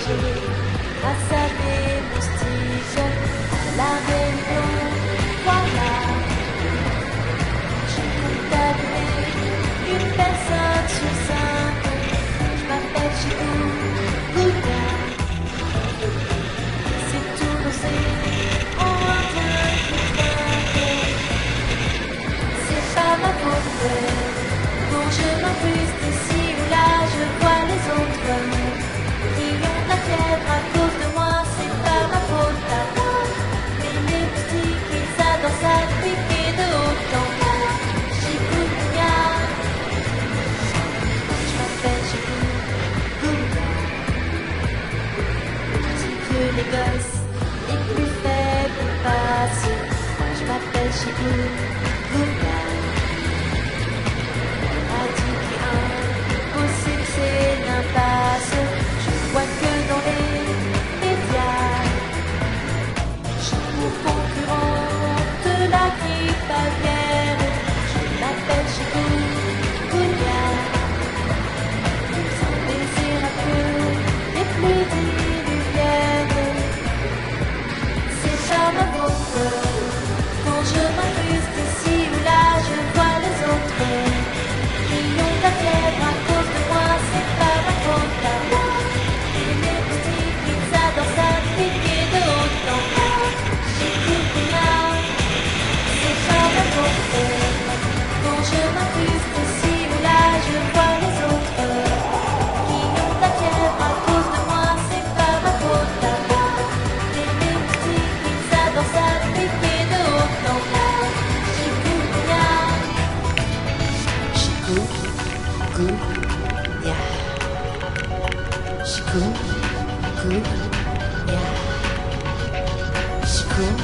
grâce à mes moustiques, à la réunion, voilà. J'ai contaminé une personne sur 5. Je m'appelle Chicou Gouda. C'est tout l'océan en indien qui trinque. C'est pas ma faute. Quand je m'incruste ici ou là, je vois les autres qui ont de la fièvre à cause de moi. C'est pas ma faute à moi. Mais les moustiques, ils adorent ça piquer de haut en bas. Chikungunya. Je m'appelle Chikungunya. Si que les gosses les plus faibles passent, je m'appelle Chikungunya. Possible c'est l'impasse. Je vois que dans les médias, je suis pour concurrent de la grippe aviaire. Je m'appelle Chikungunya. Nous en baiser à peu les plus diluviennes. C'est pas ma faute. Quand je m'incruste ici ou là, je vois les autres qui ont la fièvre à cause de moi. C'est pas ma faute à moi. Et les moustiques, ils adorent ça piquer de haut en bas. Chikungunya. C'est pas ma faute. Quand je m'incruste ici ou là, je vois les autres qui ont la fièvre à cause de moi. C'est pas ma faute à moi. Et les moustiques, ils adorent ça piquer de haut en bas. Chikungunya. Chikungunya. Chikungunya. Chikungunya.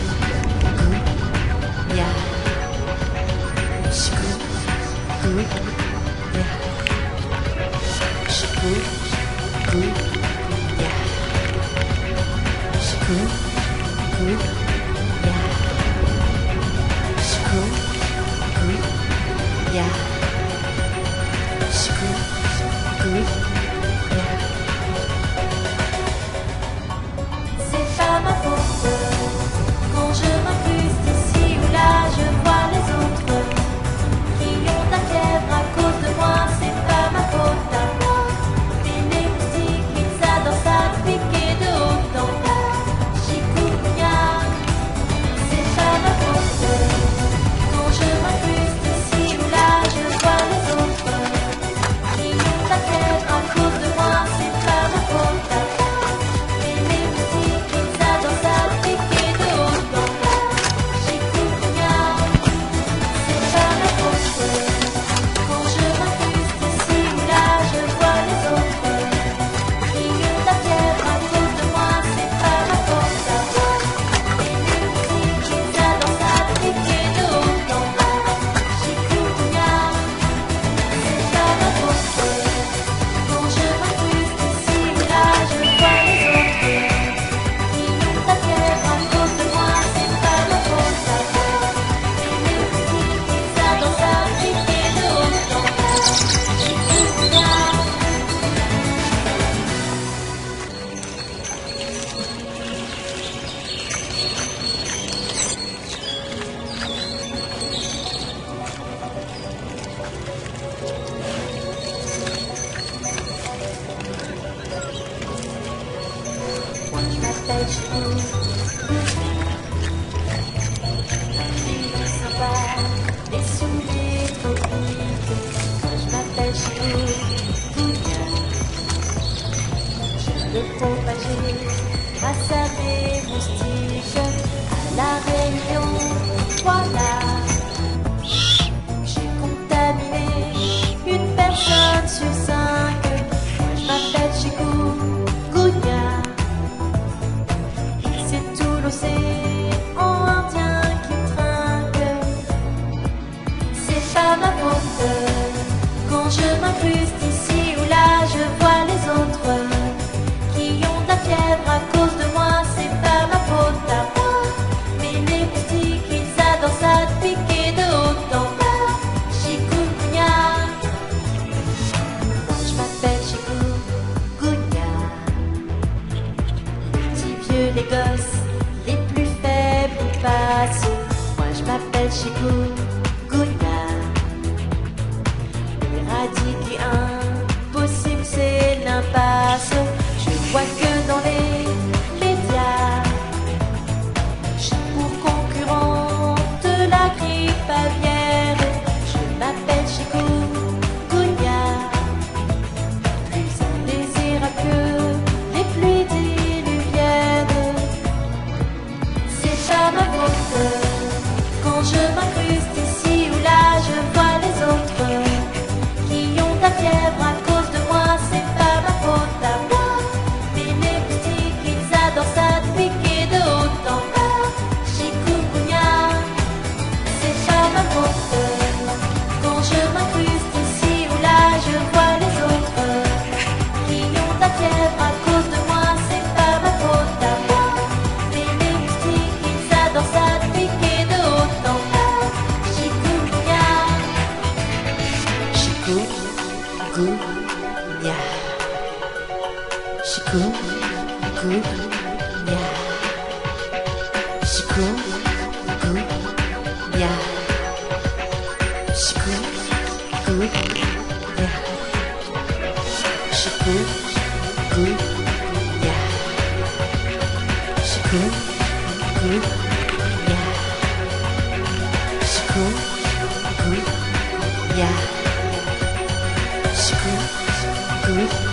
Chikungunya. Chikungunya. Chikungunya. Chikungunya. C'est pas ma faute. Quand je m'incruste ici ou là, je vois les autres qui ont la fièvre à cause de moi. C'est pas ma faute à moi. Et les moustiques, ils adorent ça piquer de haut en bas. Chikungunya. C'est pas ma faute. Quand je m'incruste ici ou là, je vois les autres qui ont la fièvre à cause de moi. C'est pas ma faute à moi. Et les moustiques, ils adorent ça piquer de haut en bas. Chikungunya. C'est pas ma faute. Quand je m'incruste ici ou là, je vois les autres qui ont la fièvre à cause de moi. C'est pas ma faute à moi. Et les moustiques, ils adorent ça piquer de haut en bas. Chikungunya. C'est pas ma faute. Quand je m'incruste ici ou là, je vois les autres qui ont la fièvre à cause de moi. C'est pas ma faute à moi. Et les moustiques, ils adorent ça piquer de haut en bas. Chikungunya. Moi je m'appelle Chikungunya. Fille sympa, et sous les tropiques. Moi je m'appelle Chikungunya. Je veux propager grâce à mes moustiques. À la Réunion, voilà. J'ai contaminé une personne sur 5. Moi je m'appelle Chikungunya. C'est tout l'océan Indien qui trinque. C'est pas ma faute. Quand je m'incruste ici ou là, je vois les autres qui ont de les gosses les plus faibles passent. Moi je m'appelle Chikungunya. Le radis qui est impossible, c'est l'impasse. Je vois que dans les médias, j'ai pour concurrente la grippe aviaire. Je m'appelle Chikungunya. Plus indésirable que les pluies diluviennes. C'est pas ma faute quand je m'incruste ici ou là, je vois les autres qui ont de la fièvre à cause de moi. C'est pas ma faute à moi. Mais les moustiques, ils adorent ça de piquer de haut en bas. Chikungunya, c'est pas ma faute quand je m'incruste ici ou là, je vois les autres qui ont de la fièvre à cause de moi. C'est pas ma faute à moi. Mais les moustiques, ils adorent ça de piquer de haut en bas. Chikungunya, Chikungunya, Chikungunya, Chikungunya, Chikungunya, Chikungunya, Chikungunya, Chikungunya, Chikungunya.